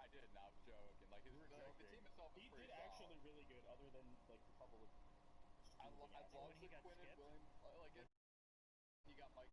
I didn't. I was joking. Like the team itself is pretty solid. Actually really good, other than like the couple of. I love the Quinnen Williams. Like he got Mike.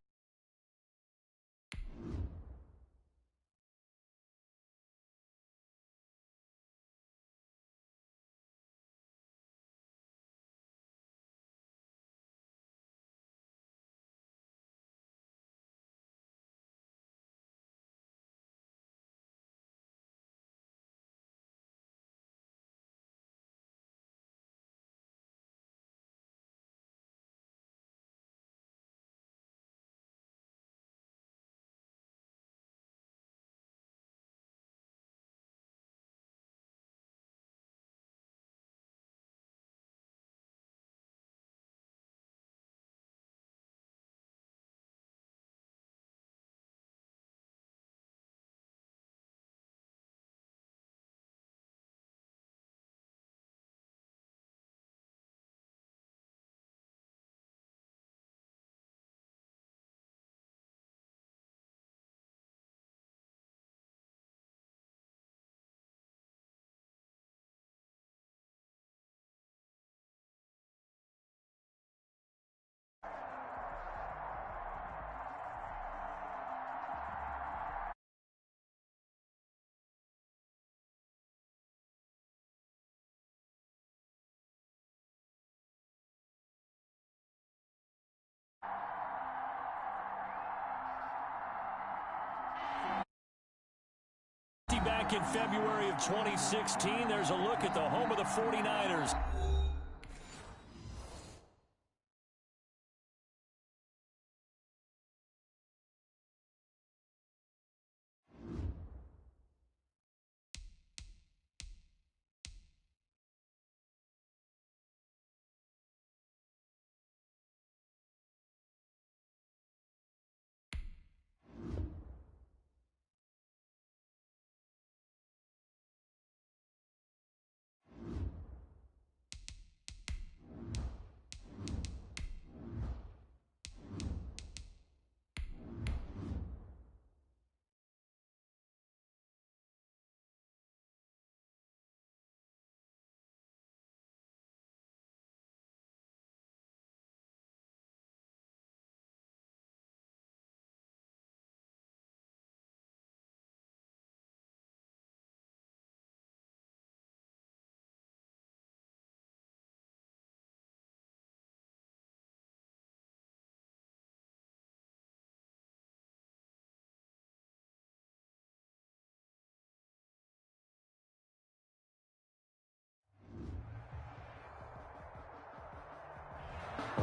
Back in February of 2016, there's a look at the home of the 49ers.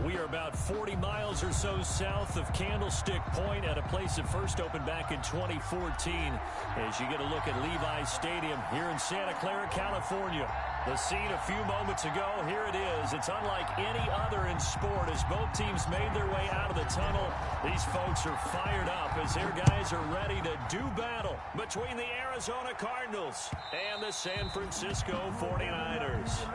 We are about 40 miles or so south of Candlestick Point at a place that first opened back in 2014 as you get a look at Levi's Stadium here in Santa Clara, California. The scene a few moments ago, here it is. It's unlike any other in sport as both teams made their way out of the tunnel. These folks are fired up as their guys are ready to do battle between the Arizona Cardinals and the San Francisco 49ers.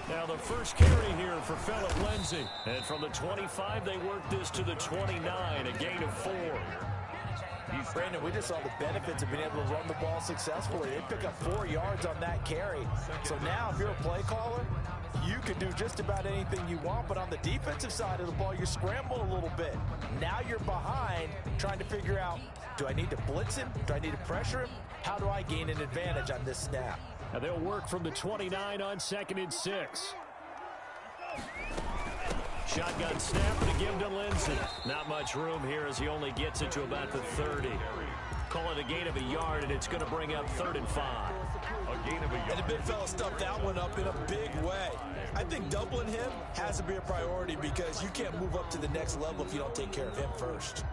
Now the first carry here for Phillip Lindsay. And from the 25, they work this to the 29, a gain of 4. Brandon, we just saw the benefits of being able to run the ball successfully. They pick up 4 yards on that carry. So now if you're a play caller, you can do just about anything you want. But on the defensive side of the ball, you scramble a little bit. Now you're behind trying to figure out, do I need to blitz him? Do I need to pressure him? How do I gain an advantage on this snap? Now they'll work from the 29 on 2nd and 6. Shotgun snap and a give to Lindsay. Not much room here as he only gets it to about the 30. Call it a gain of a yard, and it's going to bring up 3rd and 5. A gain of a yard. And the big fella stuffed that one up in a big way. I think doubling him has to be a priority because you can't move up to the next level if you don't take care of him first.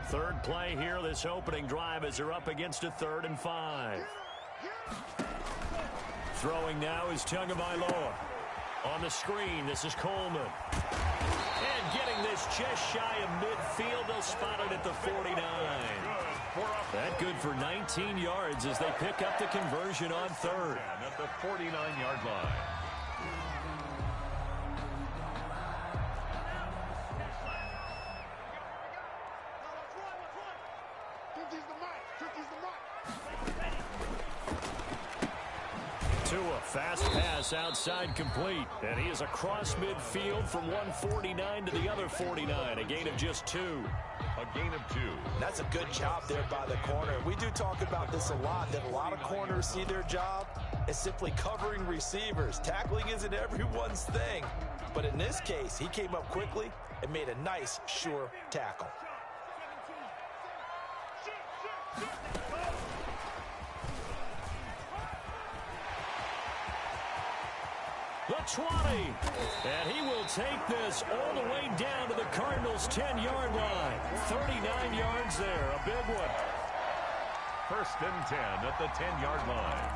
Third play here, this opening drive as they're up against a 3rd and 5. Throwing now is Tagovailoa. On the screen, this is Coleman. And getting this just shy of midfield, they'll spot it at the 49. That good for 19 yards as they pick up the conversion on third. At the 49-yard line. Tua, fast pass outside complete. And he is across midfield from 149 to the other 49. A gain of just 2. A gain of 2. That's a good job there by the corner. We do talk about this a lot, that a lot of corners see their job as simply covering receivers. Tackling isn't everyone's thing. But in this case, he came up quickly and made a nice, sure tackle. The 20. And he will take this all the way down to the Cardinals' 10-yard line. 39 yards there. A big one. 1st and 10 at the 10-yard line.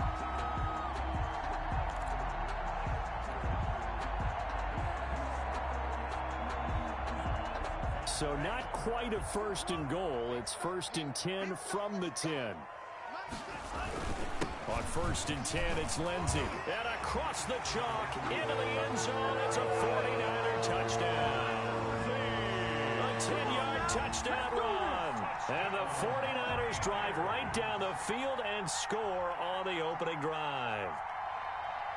So not quite a 1st and goal. It's 1st and 10 from the 10. On 1st and 10, it's Lindsey. And across the chalk, into the end zone. It's a 49er touchdown. A 10-yard touchdown run. And the 49ers drive right down the field and score on the opening drive.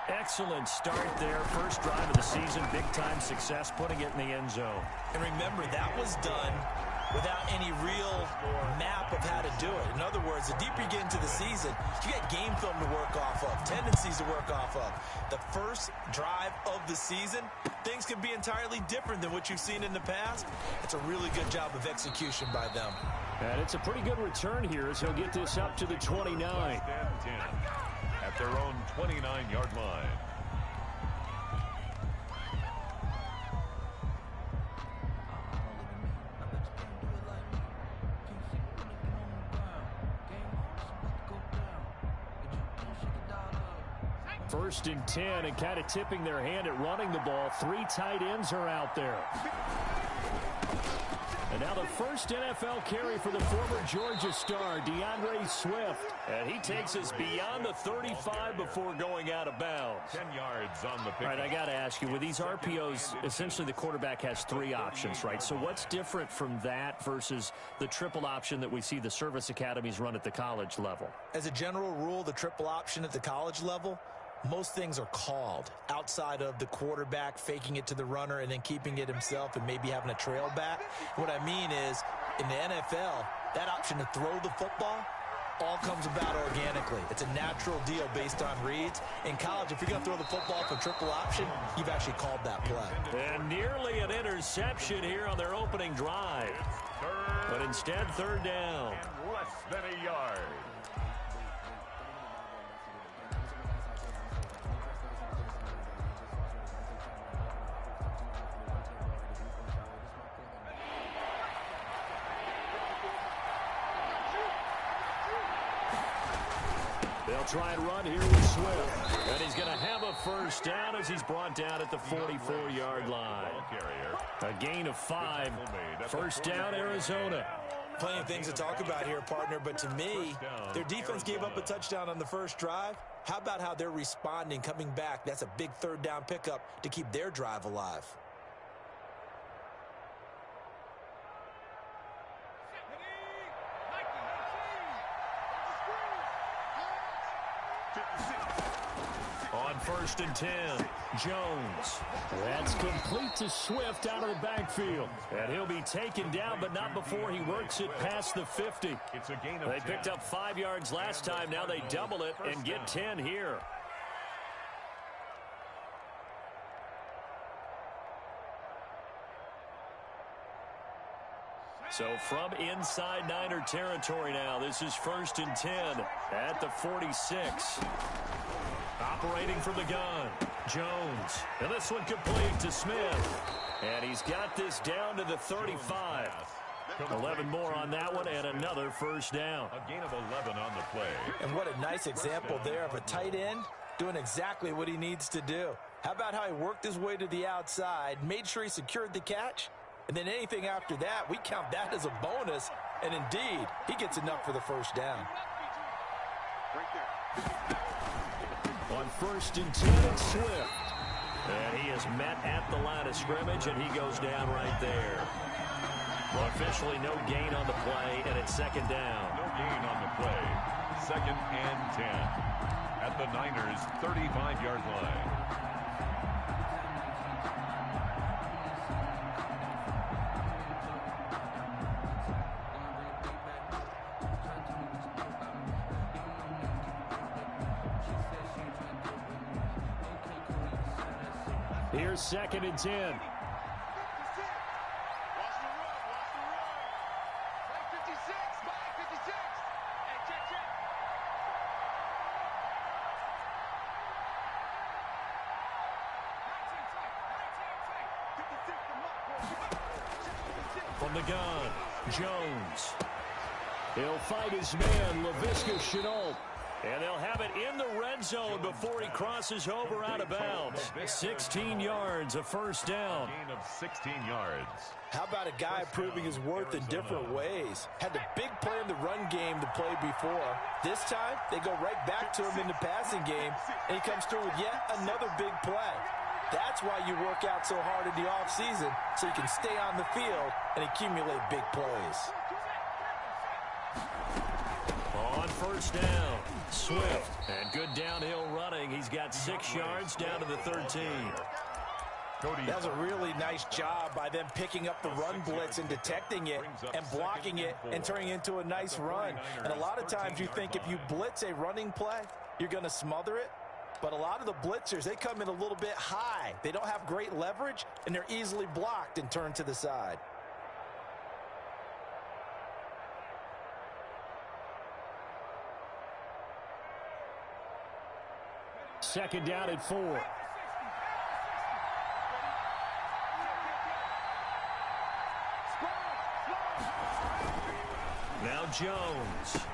Excellent start there. First drive of the season. Big-time success, putting it in the end zone. And remember, that was done without any real map of how to do it. In other words, the deeper you get into the season, you get game film to work off of, tendencies to work off of. The first drive of the season, things can be entirely different than what you've seen in the past. It's a really good job of execution by them. And it's a pretty good return here as he'll get this up to the 29. 1st and 10 at their own 29-yard line. First and 10, and kind of tipping their hand at running the ball. 3 tight ends are out there. And now the first NFL carry for the former Georgia star, DeAndre Swift. And he takes us beyond the 35 before going out of bounds. 10 yards on the pick. All right, I got to ask you, with these RPOs, essentially the quarterback has 3 options, right? So what's different from that versus the triple option that we see the service academies run at the college level? As a general rule, the triple option at the college level, most things are called outside of the quarterback faking it to the runner and then keeping it himself and maybe having a trail back. What I mean is, in the NFL, that option to throw the football all comes about organically. It's a natural deal based on reads. In college, if you're going to throw the football for triple option, you've actually called that play. And nearly an interception here on their opening drive. But instead, 3rd down. And less than a yard. They'll try and run here with Swift. And he's going to have a 1st down as he's brought down at the 44-yard line. A gain of 5. 1st down, Arizona. Plenty of things to talk about here, partner, but to me, their defense gave up a touchdown on the first drive. How about how they're responding, coming back? That's a big 3rd down pickup to keep their drive alive. On 1st and 10, Jones. That's complete to Swift out of the backfield. And he'll be taken down, but not before he works it past the 50. It's a gain of 10. They picked up 5 yards last time. Now they double it and get 10 here. So from inside Niner territory now, this is 1st and 10 at the 46. Operating from the gun, Jones. And this one complete to Smith. And he's got this down to the 35. 11 more on that one and another 1st down. A gain of 11 on the play. And what a nice example there of a tight end doing exactly what he needs to do. How about how he worked his way to the outside, made sure he secured the catch, And then anything after that, we count that as a bonus. And indeed, he gets enough for the first down. On 1st and 10, it's Swift. And he is met at the line of scrimmage, and he goes down right there. Well, officially no gain on the play, and it's 2nd down. No gain on the play. 2nd and 10 at the Niners' 35-yard line. Here's 2nd and 10. From the gun, Jones. He'll fight his man, Laviska Shenault. And they'll have it in the red zone before he crosses over out of bounds. 16 yards, a first down. Gain of 16 yards. How about a guy proving his worth in different ways? Had the big play in the run game to play before. This time, they go right back to him in the passing game, and he comes through with yet another big play. That's why you work out so hard in the offseason, so you can stay on the field and accumulate big plays. On 1st down, Swift. And good downhill running. He's got 6 yards down to the 13. That was a really nice job by them picking up the run blitz and detecting it and blocking it and turning it into a nice run. And a lot of times you think if you blitz a running play, you're going to smother it. But a lot of the blitzers, they come in a little bit high. They don't have great leverage, and they're easily blocked and turned to the side. Second down at 4. Now Jones.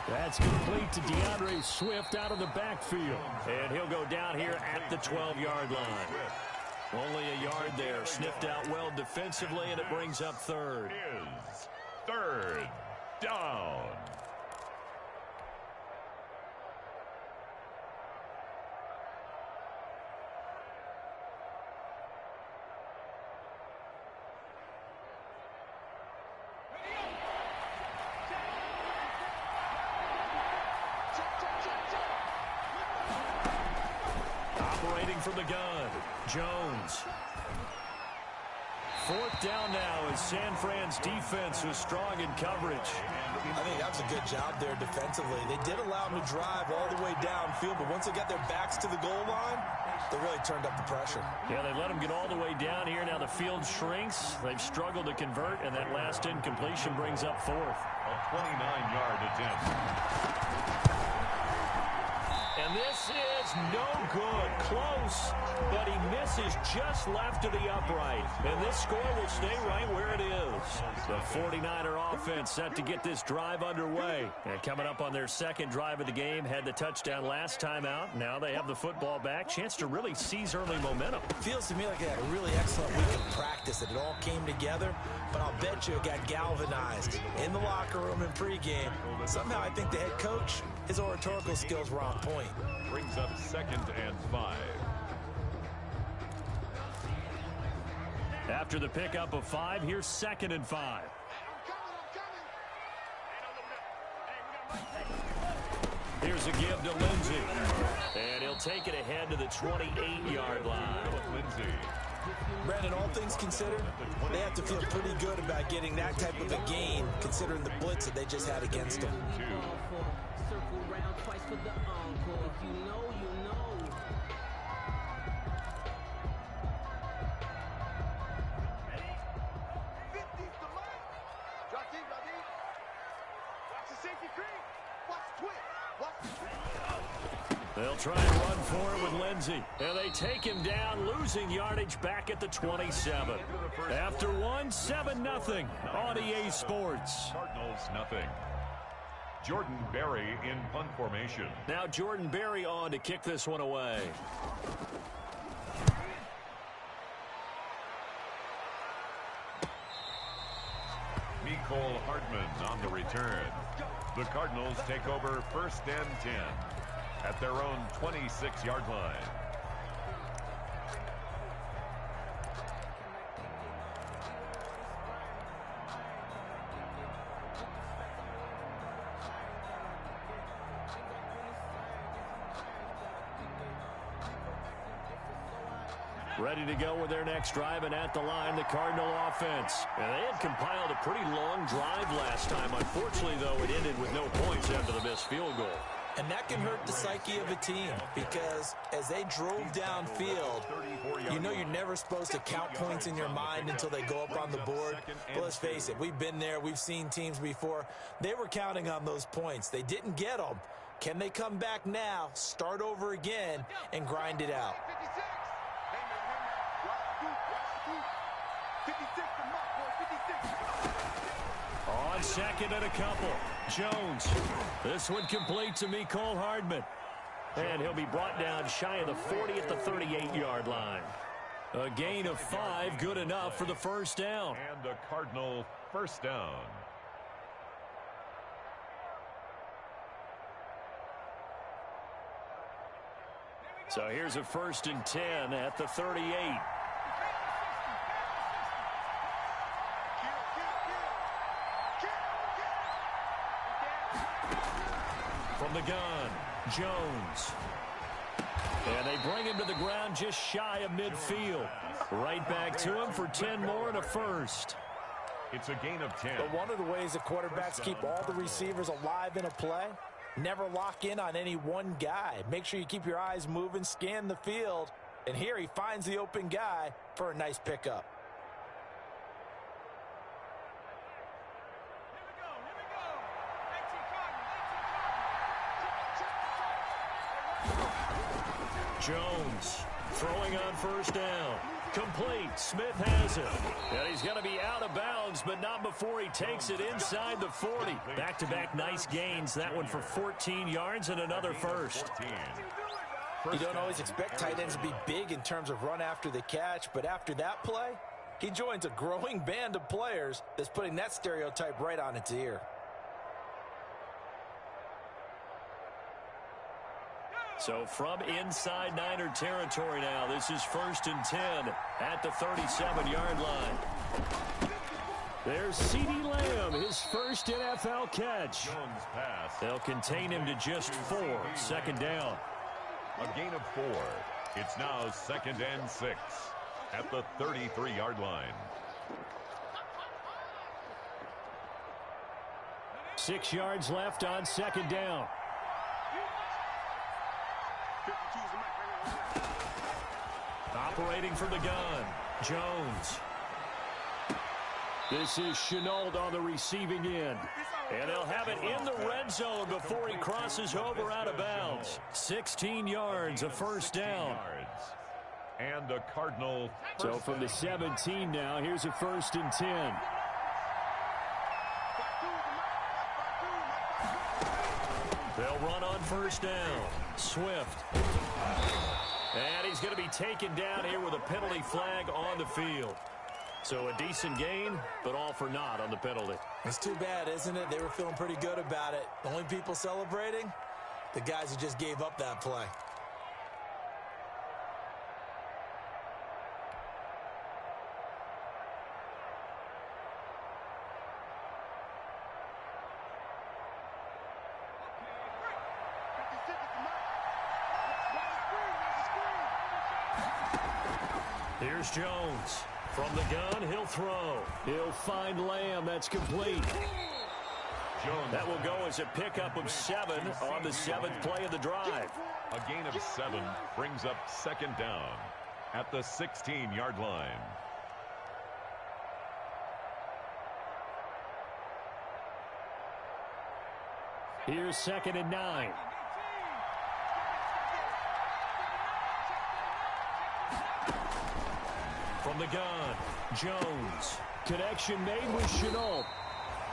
That's complete to DeAndre Swift out of the backfield. And he'll go down here at the 12-yard line. Only a yard there. Sniffed out well defensively, and it brings up 3rd. Is 3rd down. From the gun, Jones. 4th down now as San Fran's defense was strong in coverage. I think that's a good job there defensively. They did allow them to drive all the way downfield, but once they got their backs to the goal line, they really turned up the pressure. Yeah, they let them get all the way down here. Now the field shrinks. They've struggled to convert, and that last incompletion brings up 4th. A 29-yard attempt. And this is no good. Close, but he misses just left of the upright. And this score will stay right where it is. The 49er offense set to get this drive underway. And coming up on their 2nd drive of the game, had the touchdown last time out. Now they have the football back. Chance to really seize early momentum. Feels to me like they had a really excellent week of practice. It all came together, but I'll bet you it got galvanized in the locker room and pregame. Somehow I think the head coach, his oratorical skills were on point. Brings up 2nd and 5. After the pickup of 5, here's 2nd and 5. Here's a give to Lindsey. And he'll take it ahead to the 28-yard line. Lindsey. Brandon, all things considered, they have to feel pretty good about getting that type of a gain, considering the blitz that they just had against them. They'll try and run for it with Lindsey. And they take him down, losing yardage back at the 27. After 7-0 on EA Sports. Cardinals nothing. Jordan Berry in punt formation. Now Jordan Berry on to kick this one away. Mecole Hardman on the return. The Cardinals take over 1st and 10 at their own 26-yard line. Ready to go with their next drive, and at the line, the Cardinal offense. And they had compiled a pretty long drive last time. Unfortunately, though, it ended with no points after the missed field goal. And that can hurt the psyche of a team, because as they drove downfield, you know you're never supposed to count points in your mind until they go up on the board. But let's face it, we've been there. We've seen teams before. They were counting on those points. They didn't get them. Can they come back now, start over again, and grind it out? On second and a couple, Jones. This one complete to Mecole Hardman. And he'll be brought down shy of the 40 at the 38-yard line. A gain of 5, good enough for the first down. And a Cardinal first down. So here's a 1st and 10 at the 38. From the gun, Jones. And they bring him to the ground just shy of midfield. Right back to him for 10 more and a first. It's a gain of 10. But one of the ways the quarterbacks keep all the receivers alive in a play, never lock in on any one guy. Make sure you keep your eyes moving, scan the field. And here he finds the open guy for a nice pickup. Jones throwing on first down. Complete. Smith has it. And he's going to be out of bounds, but not before he takes it inside the 40. Back-to-back nice gains. That one for 14 yards and another first. You don't always expect tight ends to be big in terms of run after the catch, but after that play, he joins a growing band of players that's putting that stereotype right on its ear. So from inside Niner territory now, this is 1st and 10 at the 37-yard line. There's CeeDee Lamb, his first NFL catch. Jones pass. They'll contain him to just 4. 2nd down. A gain of 4. It's now 2nd and 6 at the 33-yard line. 6 yards left on 2nd down. Operating from the gun, Jones. This is Chenault on the receiving end. And they'll have it in the red zone before he crosses over out of bounds. 16 yards, a first down. And a Cardinal. So from the 17 now, here's a 1st and 10. They'll run on first down. Swift. And he's going to be taken down here with a penalty flag on the field. So a decent gain, but all for naught on the penalty. It's too bad, isn't it? They were feeling pretty good about it. The only people celebrating, the guys who just gave up that play. Here's Jones. From the gun, he'll throw. He'll find Lamb. That's complete. Jones. That will go as a pickup of 7 on the 7th play of the drive. A gain of 7 brings up 2nd down at the 16-yard line. Here's 2nd and 9. From the gun, Jones. Connection made with Chenault.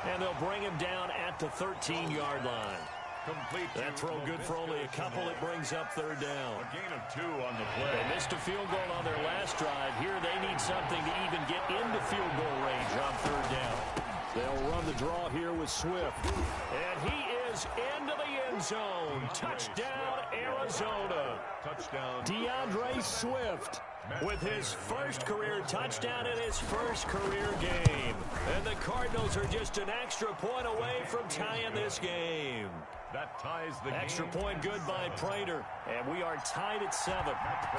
And they'll bring him down at the 13-yard line. Complete. That throw good for only a couple. It brings up 3rd down. A gain of 2 on the play. They missed a field goal on their last drive. Here they need something to even get into field goal range on 3rd down. They'll run the draw here with Swift. And he is into the end zone. Touchdown, Arizona. Touchdown. DeAndre Swift with his first career touchdown in his first career game. And the Cardinals are just an extra point away from tying this game. That ties the game. Extra point good by Prater. And we are tied at 7.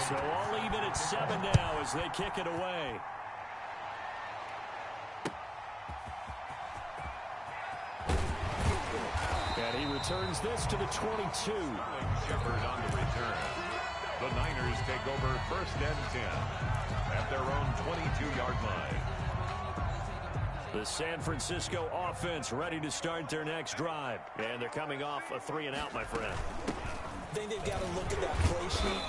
So all even at 7 now as they kick it away. And he returns this to the 22. Shepard on the return. The Niners take over first and 10 at their own 22-yard line. The San Francisco offense ready to start their next drive. And they're coming off a 3-and-out, my friend. I think they've got to look at that play sheet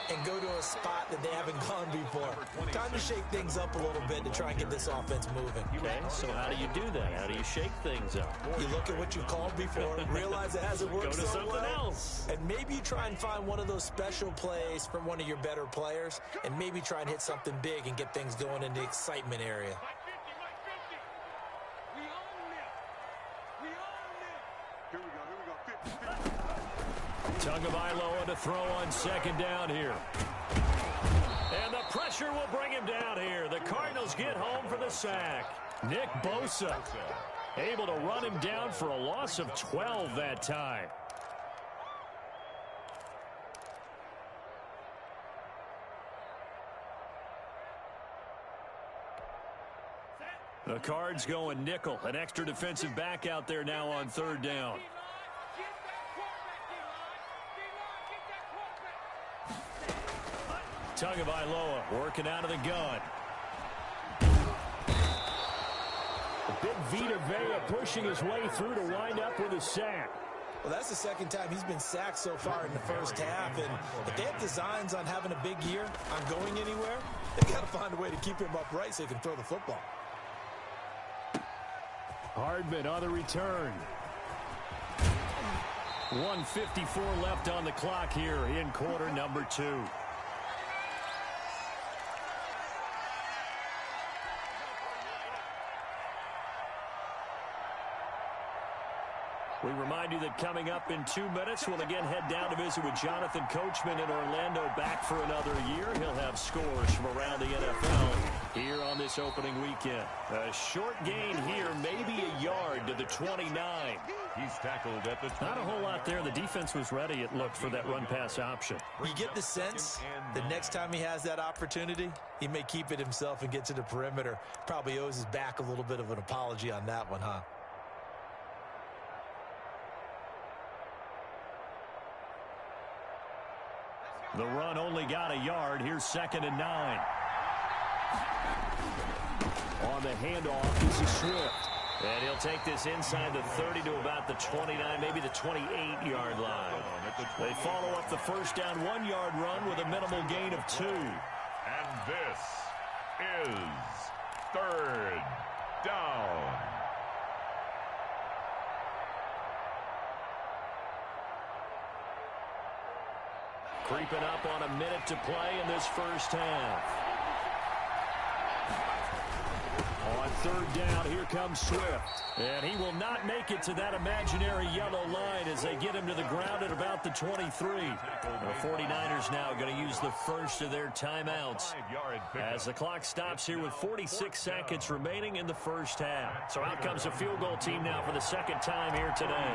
and go to a spot that they haven't gone before. Time to shake things up a little bit to try and get this offense moving. Okay, so how do you do that? How do you shake things up? You look at what you called before, realize it hasn't worked Go to so something well, else. and maybe you try and find one of those special plays from one of your better players, and maybe try and hit something big and get things going in the excitement area. Tagovailoa to throw on second down here. And the pressure will bring him down here. The Cardinals get home for the sack. Nick Bosa able to run him down for a loss of 12 that time. The Cards going nickel. An extra defensive back out there now on third down. Tagovailoa working out of the gun. Big Vita Vea pushing his way through to wind up with a sack. Well, that's the second time he's been sacked so far in the first half, and if they have designs on having a big year, on going anywhere, they've got to find a way to keep him upright so he can throw the football. Hardman on the return. 1:54 left on the clock here in quarter number 2. We remind you that coming up in 2 minutes, we'll again head down to visit with Jonathan Coachman in Orlando, back for another year. He'll have scores from around the NFL here on this opening weekend. A short gain here, maybe a yard to the 29. He's tackled at the 20. Not a whole lot there. The defense was ready, it looked, for that run-pass option. You get the sense the next time he has that opportunity, he may keep it himself and get to the perimeter. Probably owes his back a little bit of an apology on that one, huh? The run only got a yard. Here's 2nd and 9. On the handoff, this is Swift. And he'll take this inside the 30 to about the 29, maybe the 28-yard line. They follow up the first down 1-yard run with a minimal gain of 2. And this is third down. Creeping up on a minute to play in this first half. On third down, here comes Swift. And he will not make it to that imaginary yellow line as they get him to the ground at about the 23. The 49ers now going to use the first of their timeouts as the clock stops here with 46 seconds remaining in the first half. So out comes a field goal team now for the second time here today.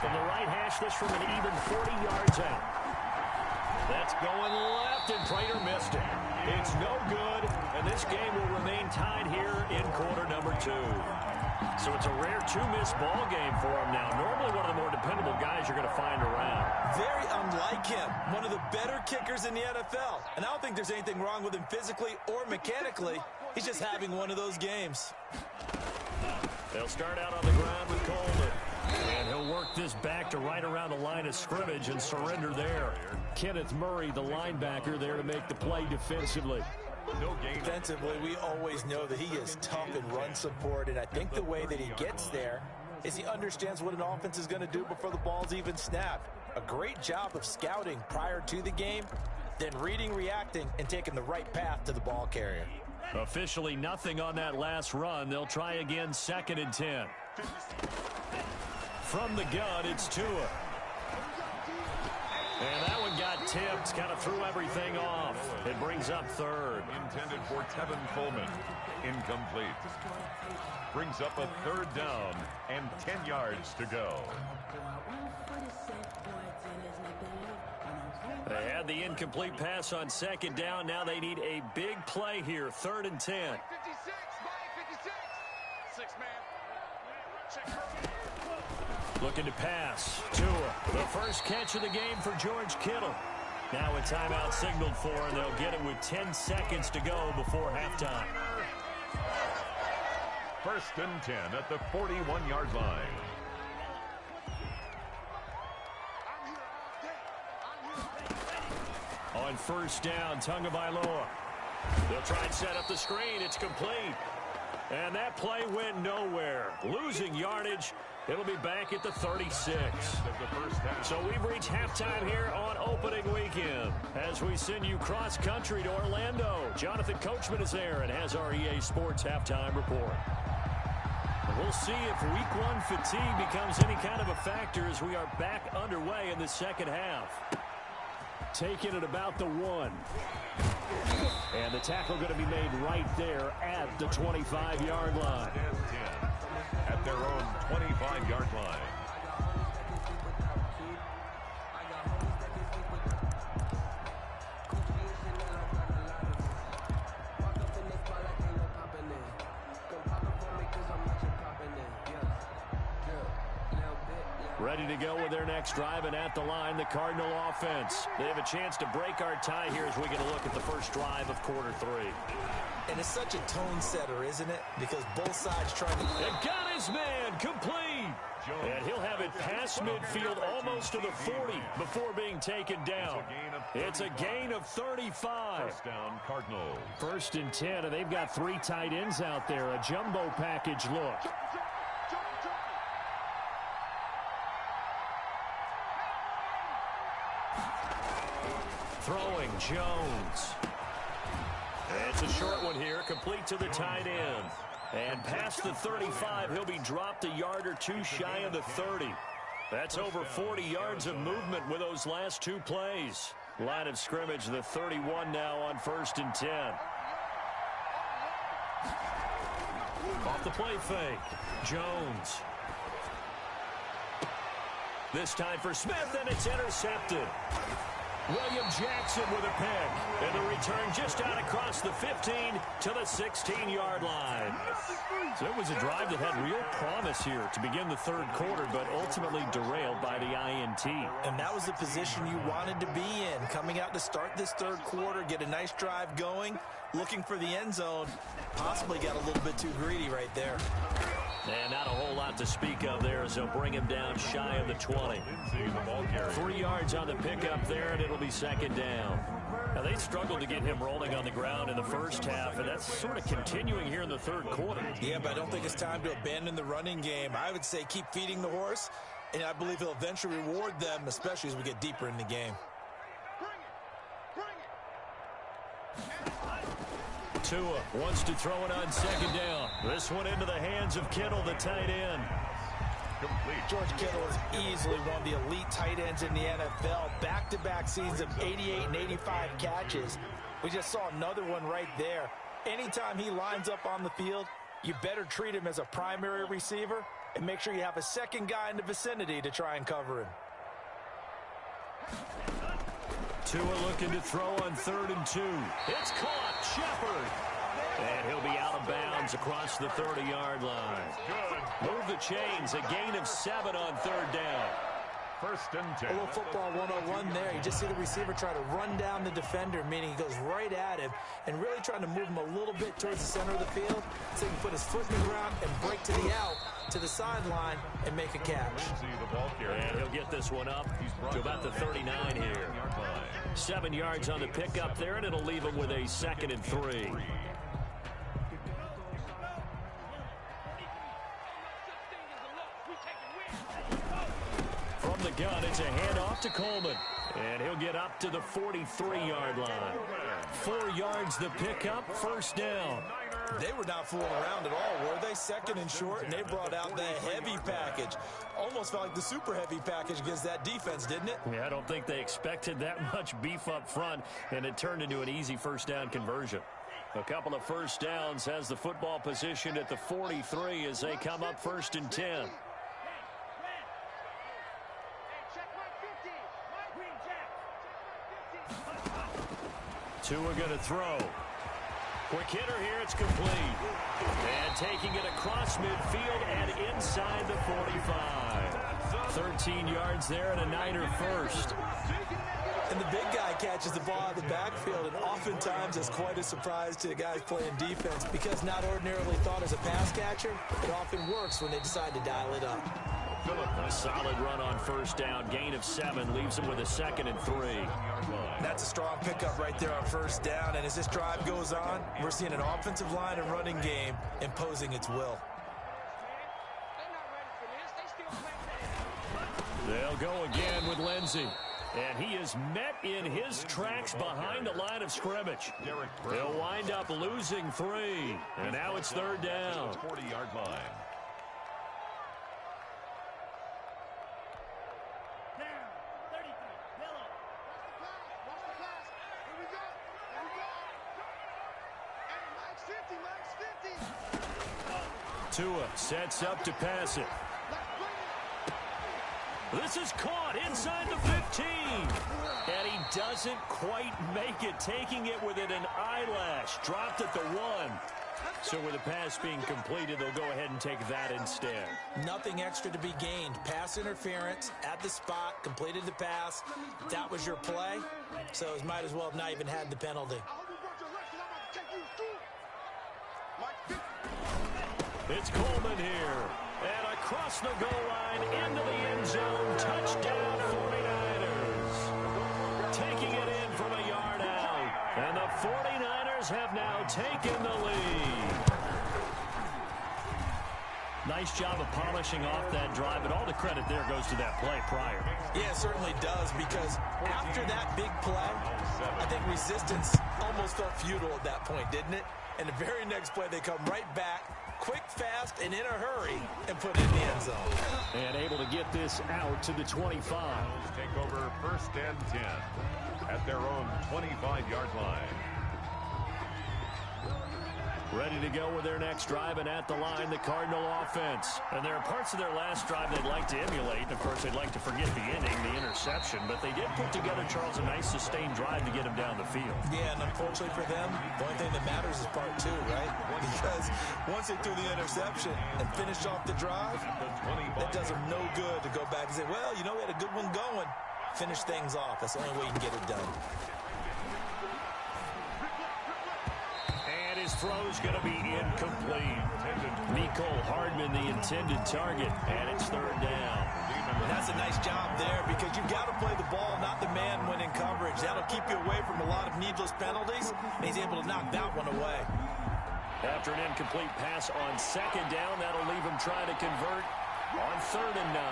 From the right hash, this from an even 40 yards out. That's going left, and Prater missed it. It's no good, and this game will remain tied here in quarter number 2. So it's a rare 2-miss ball game for him now. Normally one of the more dependable guys you're going to find around. Very unlike him. One of the better kickers in the NFL. And I don't think there's anything wrong with him physically or mechanically. He's just having one of those games. They'll start out on the ground with Coleman. And he'll work this back to right around the line of scrimmage and surrender there. Kenneth Murray, the linebacker, there to make the play defensively. Defensively, we always know that he is tough in run support, and I think the way that he gets there is he understands what an offense is going to do before the ball's even snapped. A great job of scouting prior to the game, then reading, reacting, and taking the right path to the ball carrier. Officially nothing on that last run. They'll try again, 2nd and 10. From the gun, it's Tua. And that one got tipped, kind of threw everything off. It brings up 3rd. Intended for Tevin Coleman. Incomplete. Brings up a 3rd down and 10 yards to go. They had the incomplete pass on 2nd down. Now they need a big play here, 3rd and 10. 56, Mike, 56. 6-man. Looking to pass. Tua, the first catch of the game for George Kittle. Now a timeout signaled for, and they'll get it with 10 seconds to go before halftime. 1st and 10 at the 41-yard line. On 1st down, Tagovailoa. They'll try and set up the screen. It's complete. And that play went nowhere. Losing yardage. It'll be back at the 36. So we've reached halftime here on opening weekend as we send you cross-country to Orlando. Jonathan Coachman is there and has our EA Sports halftime report. We'll see if week 1 fatigue becomes any kind of a factor as we are back underway in the second half. Taking it about the 1. And the tackle going to be made right there at the 25-yard line. At their own 25-yard line. Ready to go with their next drive, and at the line, the Cardinal offense. They have a chance to break our tie here as we get a look at the first drive of quarter 3. And it's such a tone setter, isn't it? Because both sides trying to... And got his man complete. And he'll have it past midfield almost to the 40 before being taken down. It's a gain of 35. 1st down, Cardinals. 1st and 10, and they've got 3 tight ends out there. A jumbo package look. Throwing Jones. It's a short one here, complete to the tight end. And past the 35, he'll be dropped a yard or 2 shy of the 30. That's over 40 yards of movement with those last 2 plays. Line of scrimmage, the 31 now on 1st and 10. Off the play fake. Jones. This time for Smith, and it's intercepted. William Jackson with a pick. And the return just out across the 15 to the 16-yard line. So it was a drive that had real promise here to begin the 3rd quarter, but ultimately derailed by the INT. And that was the position you wanted to be in. Coming out to start this 3rd quarter, get a nice drive going, looking for the end zone. Possibly got a little bit too greedy right there. And not a whole lot to speak of there as they'll bring him down shy of the 20. 3 yards on the pickup there, and it'll be 2nd down. Now, they struggled to get him rolling on the ground in the first half, and that's sort of continuing here in the 3rd quarter. Yeah, but I don't think it's time to abandon the running game. I would say keep feeding the horse, and I believe he'll eventually reward them, especially as we get deeper in the game. Tua wants to throw it on 2nd down. This one into the hands of Kittle, the tight end. Complete. George Kittle is easily one of the elite tight ends in the NFL. Back-to-back seasons of 88 and 85 catches. We just saw another one right there. Anytime he lines up on the field, you better treat him as a primary receiver and make sure you have a second guy in the vicinity to try and cover him. Tua looking to throw on 3rd and 2. It's caught. Shepard. And he'll be out of bounds across the 30-yard line. Move the chains. A gain of 7 on 3rd down. 1st and 10. A little football 101 there. You just see the receiver try to run down the defender, meaning he goes right at him and really trying to move him a little bit towards the center of the field so he can put his foot in the ground and break to the out, to the sideline, and make a catch. And he'll get this one up to about the 39 here. 7 yards on the pickup there, and it'll leave him with a 2nd and 3. From the gun, it's a handoff to Coleman. And he'll get up to the 43-yard line. 4 yards the pickup, first down. They were not fooling around at all, were they? Second and short, and they brought out the heavy package. Almost felt like the super heavy package against that defense, didn't it? Yeah, I don't think they expected that much beef up front, and it turned into an easy first down conversion. A couple of first downs, has the football position at the 43 as they come up first and 10. Tua going to throw. Quick hitter here, it's complete. And taking it across midfield and inside the 45. 13 yards there and a Niner first. And the big guy catches the ball out of the backfield, and oftentimes it's quite a surprise to the guys playing defense because not ordinarily thought as a pass catcher, it often works when they decide to dial it up. A solid run on first down. Gain of 7 leaves him with a 2nd and 3. That's a strong pickup right there on first down. And as this drive goes on, we're seeing an offensive line and running game imposing its will. They'll go again with Lindsey. And he is met in his tracks behind the line of scrimmage. They'll wind up losing 3. And now it's third down. 40-yard line. Tua sets up to pass it. This is caught inside the 15. And he doesn't quite make it, taking it within an eyelash. Dropped at the 1. So with the pass being completed, they'll go ahead and take that instead. Nothing extra to be gained. Pass interference at the spot, completed the pass. That was your play. So it might as well have not even had the penalty. It's Coleman here. And across the goal line into the end zone. Touchdown 49ers. Taking it in from a yard out. And the 49ers have now taken the lead. Nice job of polishing off that drive, but all the credit there goes to that play prior. Yeah, it certainly does, because after that big play, I think resistance almost felt futile at that point, didn't it? And the very next play, they come right back, quick, fast, and in a hurry, and put it in the end zone. And able to get this out to the 25. Take over first and 10 at their own 25-yard line. Ready to go with their next drive, and at the line, the Cardinal offense. And there are parts of their last drive they'd like to emulate. And, of course, they'd like to forget the inning, the interception. But they did put together, Charles, a nice sustained drive to get him down the field. Yeah, and unfortunately for them, the only thing that matters is part 2, right? Because once they threw the interception and finished off the drive, that does them no good to go back and say, well, you know, we had a good one going. Finish things off. That's the only way you can get it done. His throw's going to be incomplete. Nicole Hardman, the intended target, and it's third down. And that's a nice job there, because you've got to play the ball, not the man when in coverage. That'll keep you away from a lot of needless penalties, and he's able to knock that one away. After an incomplete pass on second down, that'll leave him trying to convert on 3rd and 9.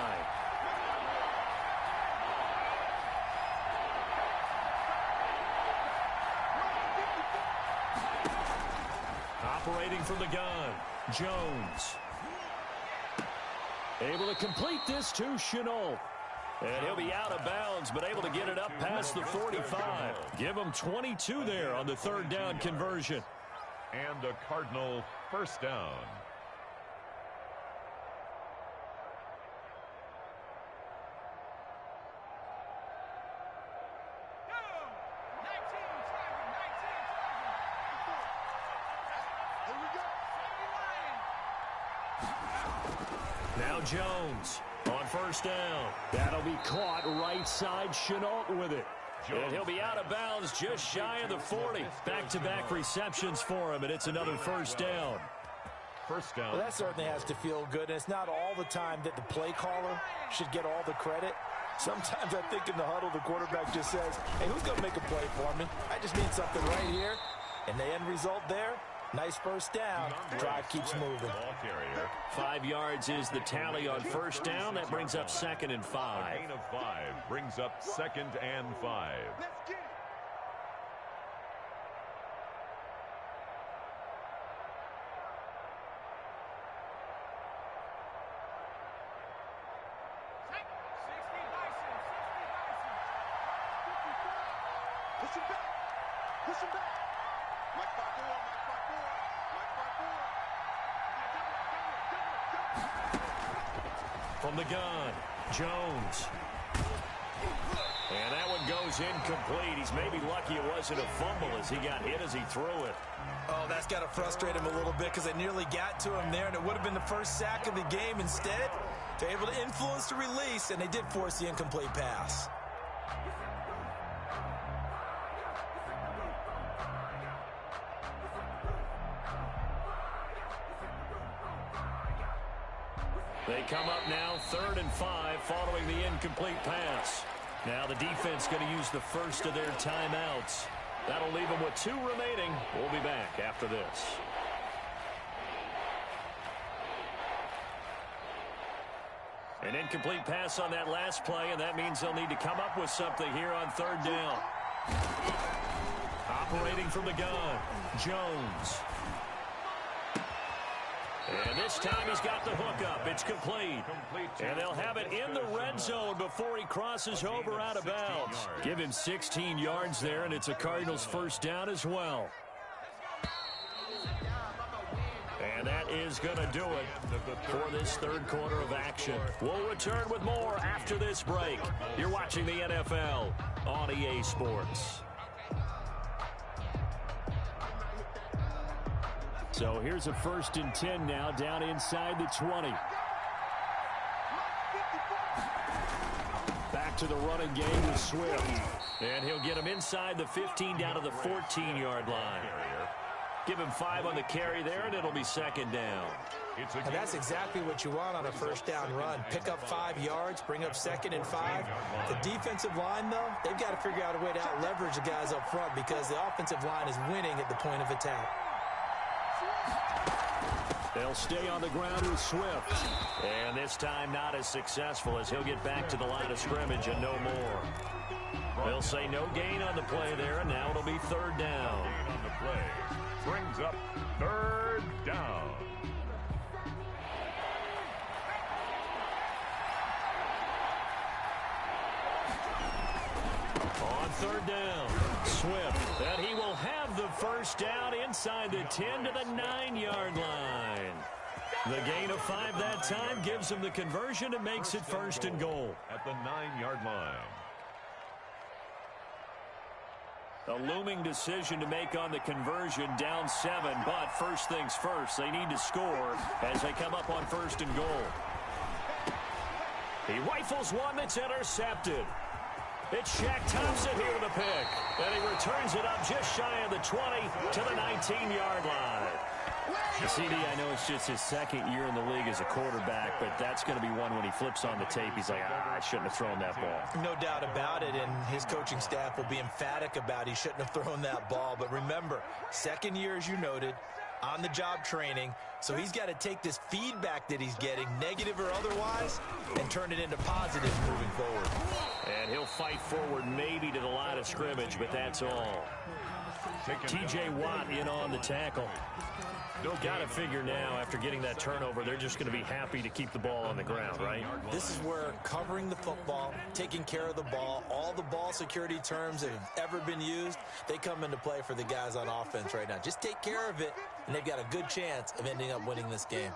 Operating from the gun, Jones. Able to complete this to Chenault. And he'll be out of bounds, but able to get it up past the 45. Give him 22 there on the 3rd down conversion. And a Cardinal first down. Now Jones on first down. That'll be caught right side. Chenault with it. And he'll be out of bounds just shy of the 40. Back-to-back receptions for him, and it's another first down. First down. Well, that certainly has to feel good. And it's not all the time that the play caller should get all the credit. Sometimes I think in the huddle, the quarterback just says, hey, who's going to make a play for me? I just need something right here. And the end result there, nice first down. Drive keeps moving. 5 yards is the tally on first down. That brings up 2nd and 5. Gain of 5 brings up 2nd and 5. From the gun, Jones. And that one goes incomplete. He's maybe lucky it wasn't a fumble as he got hit as he threw it. Oh, that's got to frustrate him a little bit because they nearly got to him there, and it would have been the first sack of the game. Instead, they're able to influence the release, and they did force the incomplete pass. They come up now 3rd and 5 following the incomplete pass. Now the defense going to use the first of their timeouts. That'll leave them with 2 remaining. We'll be back after this. An incomplete pass on that last play, and that means they'll need to come up with something here on 3rd down. Operating from the gun, Jones. And this time he's got the hook up. It's complete. And they'll have it in the red zone before he crosses over out of bounds. Give him 16 yards there, and it's a Cardinals first down as well. And that is going to do it for this 3rd quarter of action. We'll return with more after this break. You're watching the NFL on EA Sports. So here's a 1st and 10 now down inside the 20. Back to the running game with Swift. And he'll get him inside the 15 down to the 14-yard line. Give him 5 on the carry there, and it'll be 2nd down. And that's exactly what you want on a first down run. Pick up 5 yards, bring up 2nd and 5. The defensive line, though, they've got to figure out a way to out-leverage the guys up front because the offensive line is winning at the point of attack. They'll stay on the ground with Swift. And this time not as successful as he'll get back to the line of scrimmage and no more. They'll say no gain on the play there, and now it'll be 3rd down. On the play brings up 3rd down. On 3rd down, Swift, and he will have the first down inside the 10 to the 9-yard line. The gain of 5 that time gives him the conversion and makes it 1st and goal. At the 9-yard line. A looming decision to make on the conversion, down 7, but first things first, they need to score as they come up on 1st and goal. He rifles one that's intercepted. It's Shaq Thompson here with a pick, and he returns it up just shy of the 20 to the 19-yard line. CD, I know it's just his 2nd year in the league as a quarterback, but that's going to be one when he flips on the tape, he's like, I shouldn't have thrown that ball. No doubt about it, and his coaching staff will be emphatic about he shouldn't have thrown that ball. But remember, 2nd year, as you noted, on-the-job training, so he's got to take this feedback that he's getting, negative or otherwise, and turn it into positive moving forward. And he'll fight forward maybe to the line of scrimmage, but that's all. T.J. Watt in on the tackle. Got to figure now, after getting that turnover, they're just going to be happy to keep the ball on the ground, right? This is where covering the football, taking care of the ball, all the ball security terms that have ever been used, they come into play for the guys on offense right now. Just take care of it, and they've got a good chance of ending up winning this game.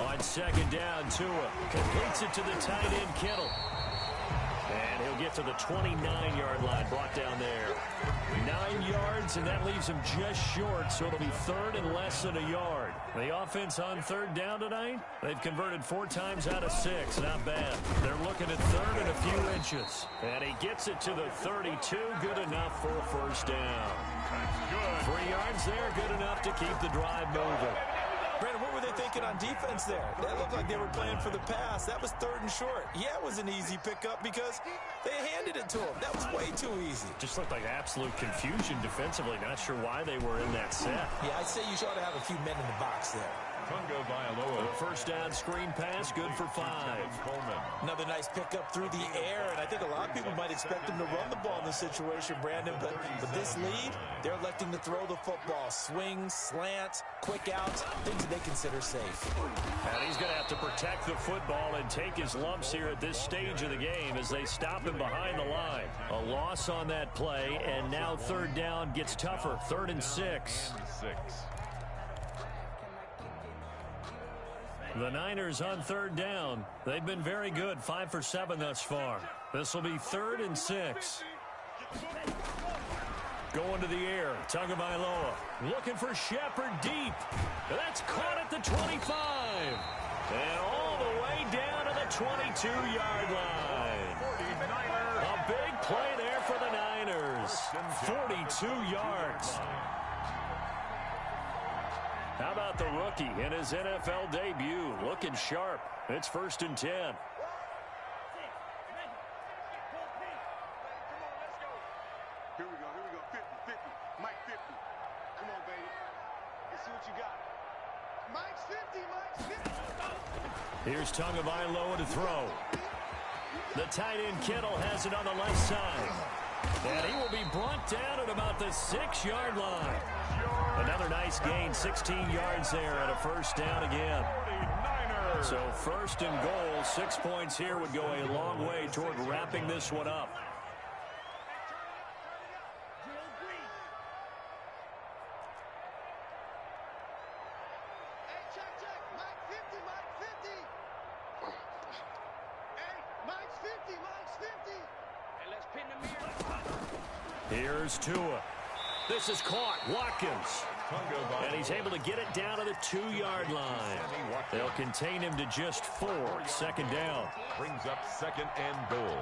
On 2nd down, Tua completes it to the tight end, Kittle. And he'll get to the 29-yard line, brought down there. 9 yards, and that leaves him just short, so it'll be 3rd and less than a yard. The offense on 3rd down tonight, they've converted 4 times out of 6. Not bad. They're looking at 3rd and a few inches. And he gets it to the 32, good enough for a first down. That's good. 3 yards there, good enough to keep the drive moving. Brandon, what were they thinking on defense there? That looked like they were playing for the pass. That was 3rd and short. Yeah, it was an easy pickup because they handed it to him. That was way too easy. Just looked like absolute confusion defensively. Not sure why they were in that set. Yeah, I'd say you ought to have a few men in the box there. The first down screen pass, good for 5. Another nice pickup through the air, and I think a lot of people might expect him to run the ball in this situation, Brandon, but with this lead, they're electing to throw the football. Swings, slants, quick outs, things that they consider safe. And he's going to have to protect the football and take his lumps here at this stage of the game as they stop him behind the line. A loss on that play, and now third down gets tougher. 3rd and 6. The Niners on third down. They've been very good, 5 for 7 thus far. This will be 3rd and 6. Going to the air, Tagovailoa looking for Shepard deep. That's caught at the 25. And all the way down to the 22-yard line. A big play there for the Niners. 42 yards. How about the rookie in his NFL debut? Looking sharp. It's 1st and 10. Here we go. 50. Mike 50. Come on, baby. Let's see what you got. Mike's 50. Here's Tagovailoa to throw. The tight end Kittle has it on the left side. And he will be brought down at about the 6-yard line. Another nice gain, 16 yards there at a first down again. So 1st and goal, 6 points here would go a long way toward wrapping this one up. Here's Tua. This is caught. Watkins. And he's able to get it down to the 2-yard line. They'll contain him to just 4. 2nd down. Brings up 2nd and goal.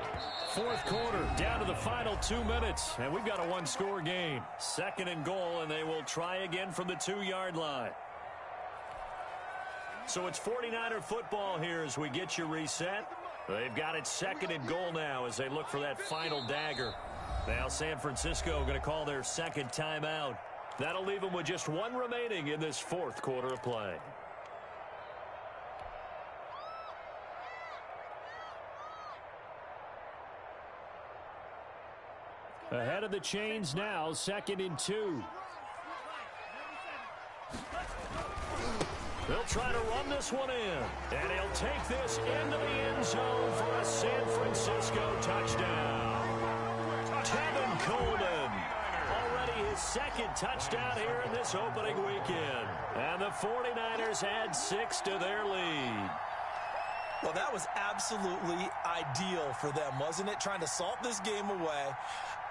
4th quarter, down to the final 2 minutes. And we've got a 1-score game. 2nd and goal, and they will try again from the 2-yard line. So it's 49er football here as we get you reset. They've got it 2nd and goal now as they look for that final dagger. Now San Francisco going to call their 2nd timeout. That'll leave them with just 1 remaining in this 4th quarter of play. Ahead of the chains now, 2nd and 2. They'll try to run this one in. And he'll take this into the end zone for a San Francisco touchdown. Tevin Coleman, already his 2nd touchdown here in this opening weekend. And the 49ers add 6 to their lead. Well, that was absolutely ideal for them, wasn't it? Trying to salt this game away.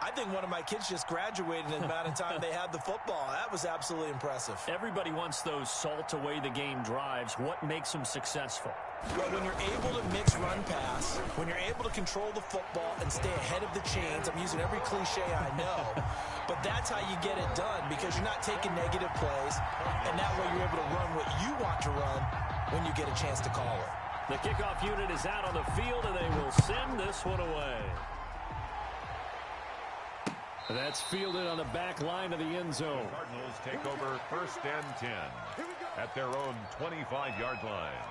I think one of my kids just graduated in the amount of time they had the football. That was absolutely impressive. Everybody wants those salt-away-the-game drives. What makes them successful? Well, when you're able to mix run-pass, when you're able to control the football and stay ahead of the chains, I'm using every cliche I know, but that's how you get it done because you're not taking negative plays, and that way you're able to run what you want to run when you get a chance to call it. The kickoff unit is out on the field, and they will send this one away. That's fielded on the back line of the end zone. The Cardinals take over 1st and 10 at their own 25-yard line.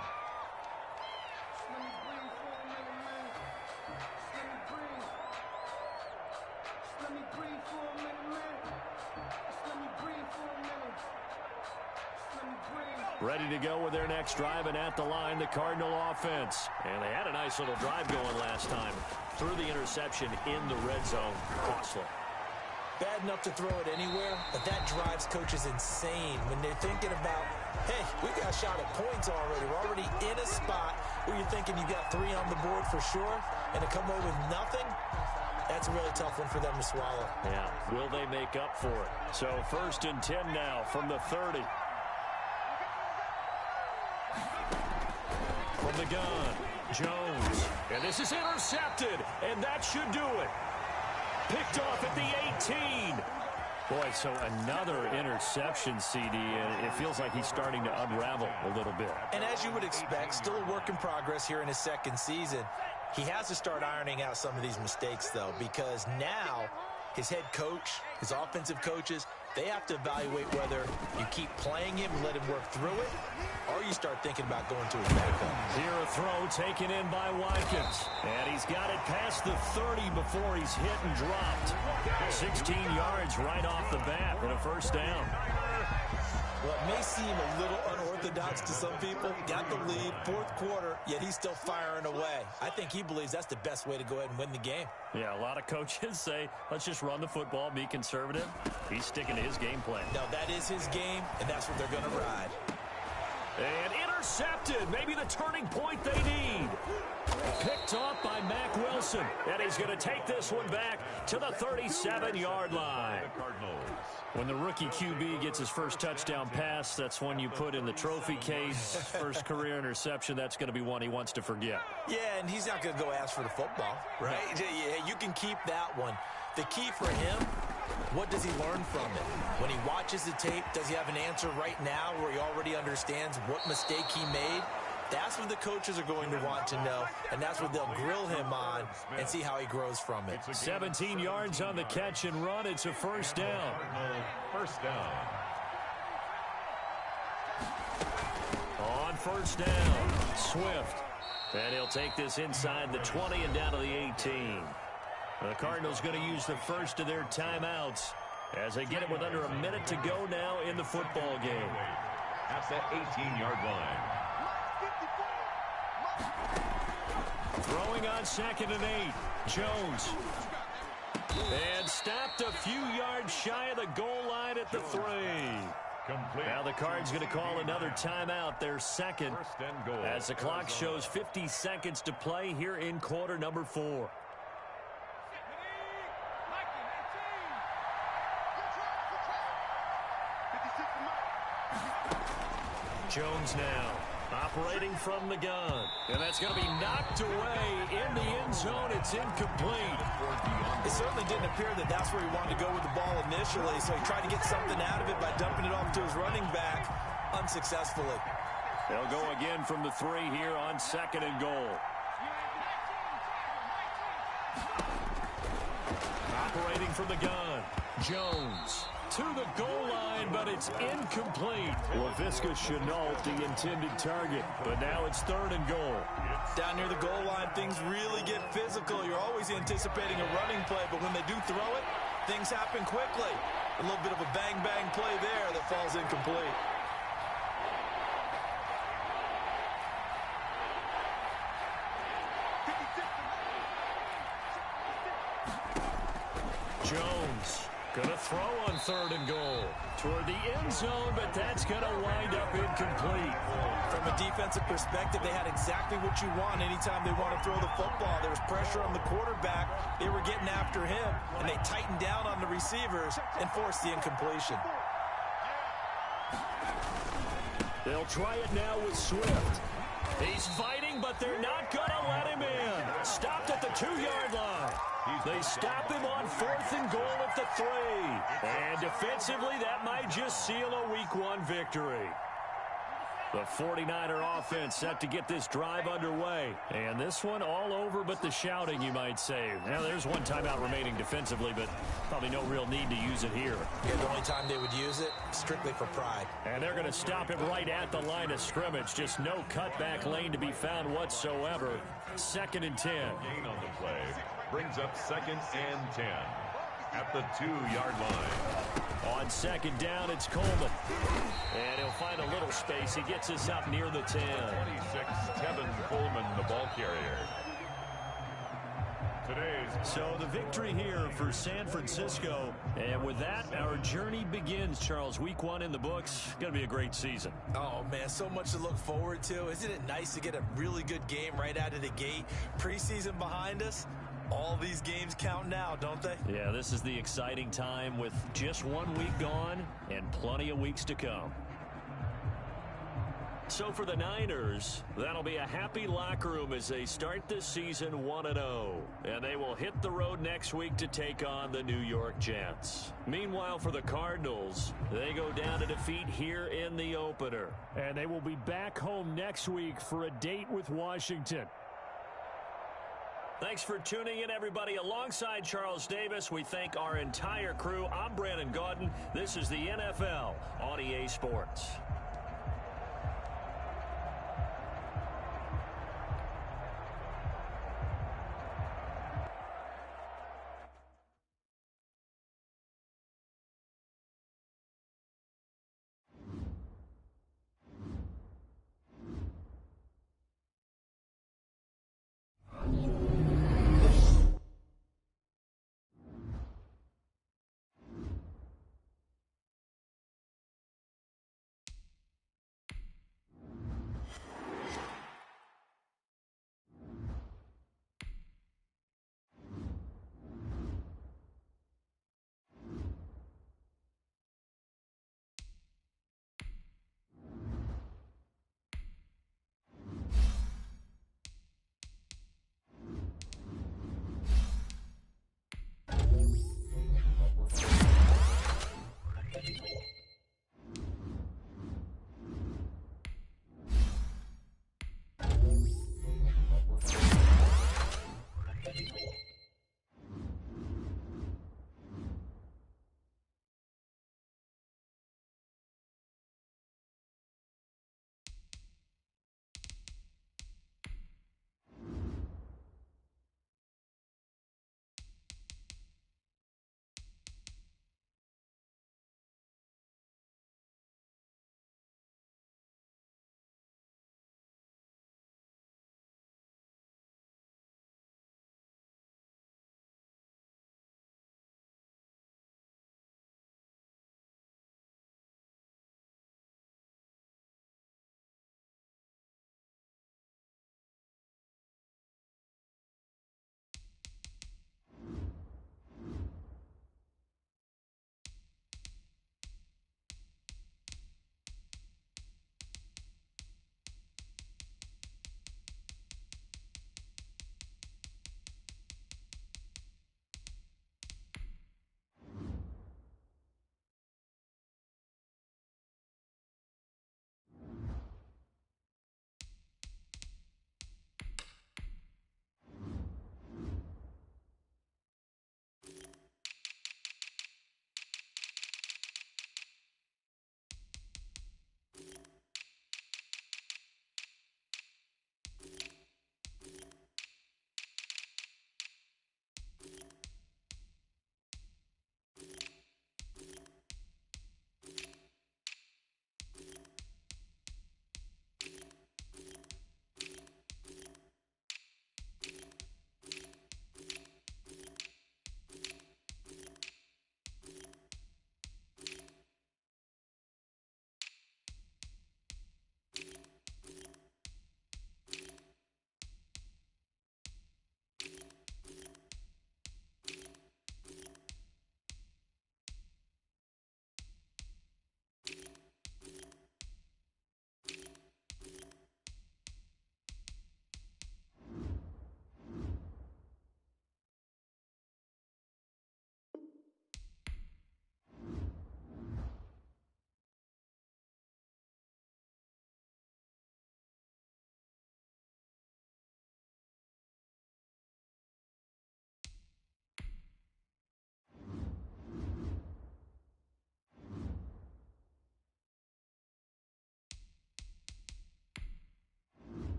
Ready to go with their next drive, and at the line, the Cardinal offense. And they had a nice little drive going last time. Threw the interception in the red zone. Costly. Bad enough to throw it anywhere, but that drives coaches insane when they're thinking about, hey, we got a shot at points already. We're already in a spot where you're thinking you got 3 on the board for sure, and to come away with nothing, that's a really tough one for them to swallow. Yeah, will they make up for it? So 1st and 10 now from the 30. From the gun, Jones. And this is intercepted, and that should do it. Picked off at the 18. Boy, so another interception, CD, and it feels like he's starting to unravel a little bit. And as you would expect, still a work in progress here in his 2nd season. He has to start ironing out some of these mistakes, though, because now his head coach, his offensive coaches, They have to evaluate whether you keep playing him and let him work through it, or you start thinking about going to his backup. Here a throw taken in by Watkins. And he's got it past the 30 before he's hit and dropped. 16 yards right off the bat and a first down. Well, it may seem a little unorthodox to some people. Got the lead, fourth quarter, yet he's still firing away. I think he believes that's the best way to go ahead and win the game. Yeah, a lot of coaches say, let's just run the football, be conservative. He's sticking to his game plan. No, that is his game, and that's what they're going to ride. And intercepted. Maybe the turning point they need. Picked off by Mack Wilson. And he's going to take this one back to the 37-yard line. When the rookie QB gets his first touchdown pass, that's one you put in the trophy case. First career interception, that's going to be one he wants to forget. Yeah, and he's not going to go ask for the football, right? Yeah, you can keep that one. The key for him, what does he learn from it? When he watches the tape, does he have an answer right now where he already understands what mistake he made? That's what the coaches are going to want to know, and that's what they'll grill him on and see how he grows from it. 17 yards on the catch and run. It's a first down. First down. On first down, Swift. And he'll take this inside the 20 and down to the 18. The Cardinals going to use the first of their timeouts as they get it with under a minute to go now in the football game. At that 18-yard line. Throwing on 2nd and 8. Jones. And stopped a few yards shy of the goal line at the 3. Complete. Now the Cards going to call another timeout, their second, as the clock shows 50 seconds to play here in quarter number 4. Jones now operating from the gun. And that's going to be knocked away in the end zone. It's incomplete. It certainly didn't appear that that's where he wanted to go with the ball initially, so he tried to get something out of it by dumping it off to his running back unsuccessfully. They'll go again from the 3 here on 2nd and goal. Operating from the gun. Jones to the goal line, but it's incomplete. LaVisca Chenault, the intended target, but now it's 3rd and goal. Down near the goal line, things really get physical. You're always anticipating a running play, but when they do throw it, things happen quickly. A little bit of a bang-bang play there that falls incomplete. Jones going to throw on 3rd and goal toward the end zone, but that's going to wind up incomplete. From a defensive perspective, they had exactly what you want anytime they want to throw the football. There was pressure on the quarterback. They were getting after him, and they tightened down on the receivers and forced the incompletion. They'll try it now with Swift. He's fighting, but they're not going to let him in. Stopped at the 2-yard line. They stop him on 4th and goal at the 3. And defensively, that might just seal a Week 1 victory. The 49er offense set to get this drive underway. And this one all over but the shouting, you might say. Now, there's one timeout remaining defensively, but probably no real need to use it here. Yeah, the only time they would use it, strictly for pride. And they're going to stop him right at the line of scrimmage. Just no cutback lane to be found whatsoever. 2nd and 10. Gain on the play brings up 2nd and 10 at the 2-yard line. On 2nd down, it's Coleman. And he'll find a little space. He gets us up near the 10. 26, Tevin Coleman, the ball carrier. So the victory here for San Francisco. And with that, our journey begins, Charles. Week 1 in the books. Going to be a great season. Oh, man, so much to look forward to. Isn't it nice to get a really good game right out of the gate? Preseason behind us. All these games count now, don't they? Yeah, this is the exciting time with just 1 week gone and plenty of weeks to come. So for the Niners, that'll be a happy locker room as they start this season 1-0. And they will hit the road next week to take on the New York Jets. Meanwhile, for the Cardinals, they go down to defeat here in the opener. And they will be back home next week for a date with Washington. Thanks for tuning in, everybody. Alongside Charles Davis, we thank our entire crew. I'm Brandon Gaudin. This is the NFL on EA Sports.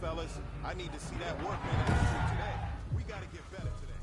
fellas. I need to see that workman attitude today. We got to get better today.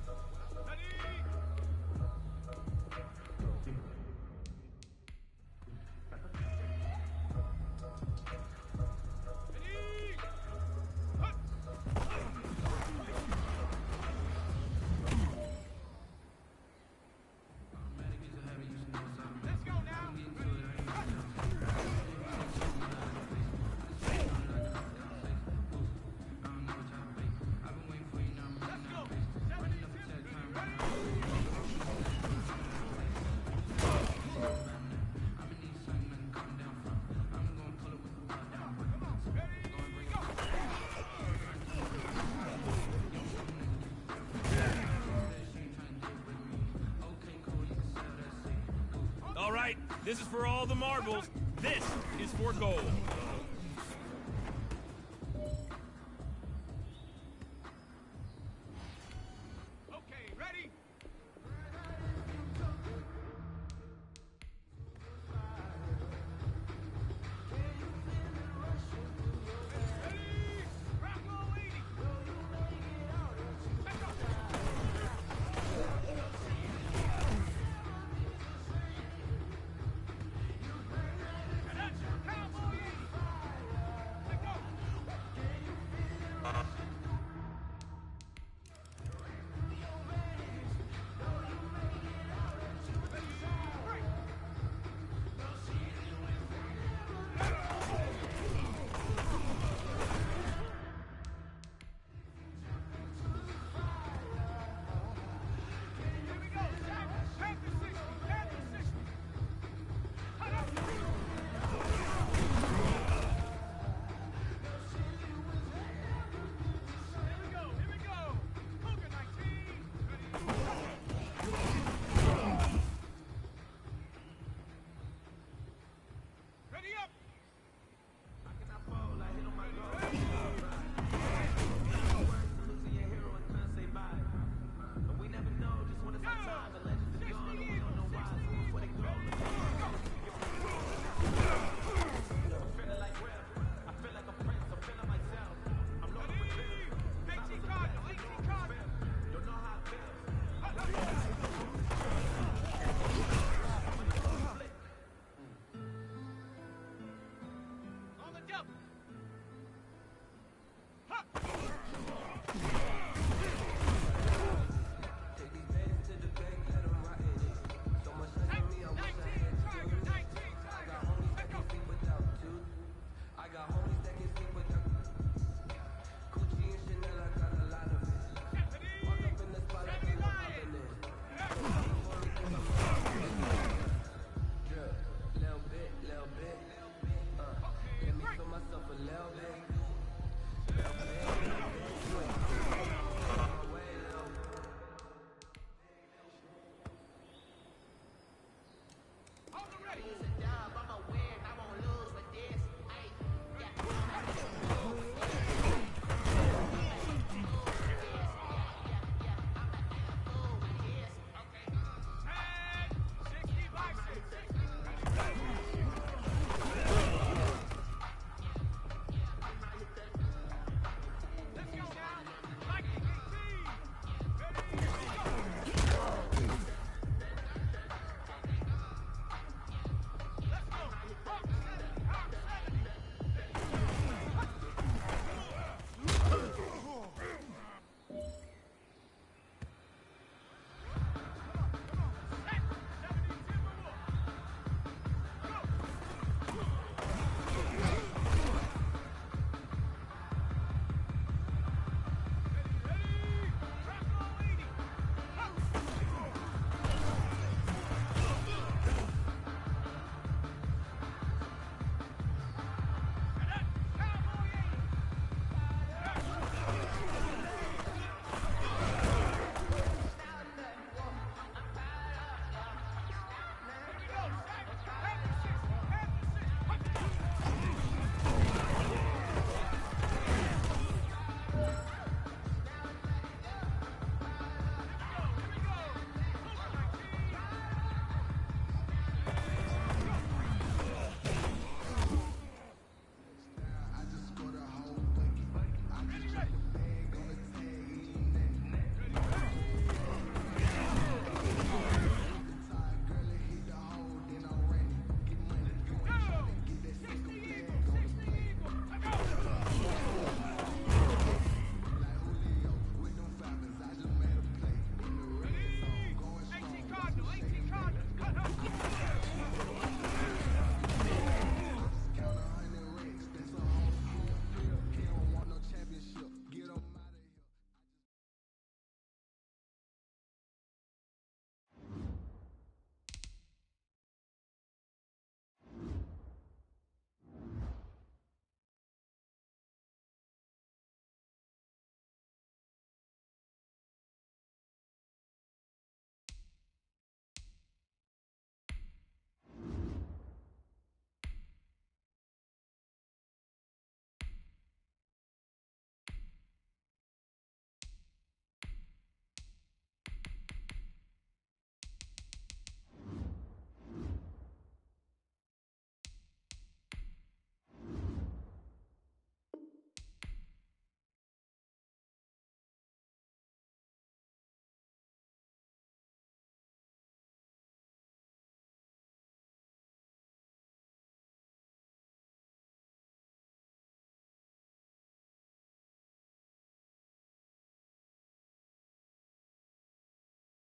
All right, this is for all the marbles. This is for gold. Okay, ready? Ready up!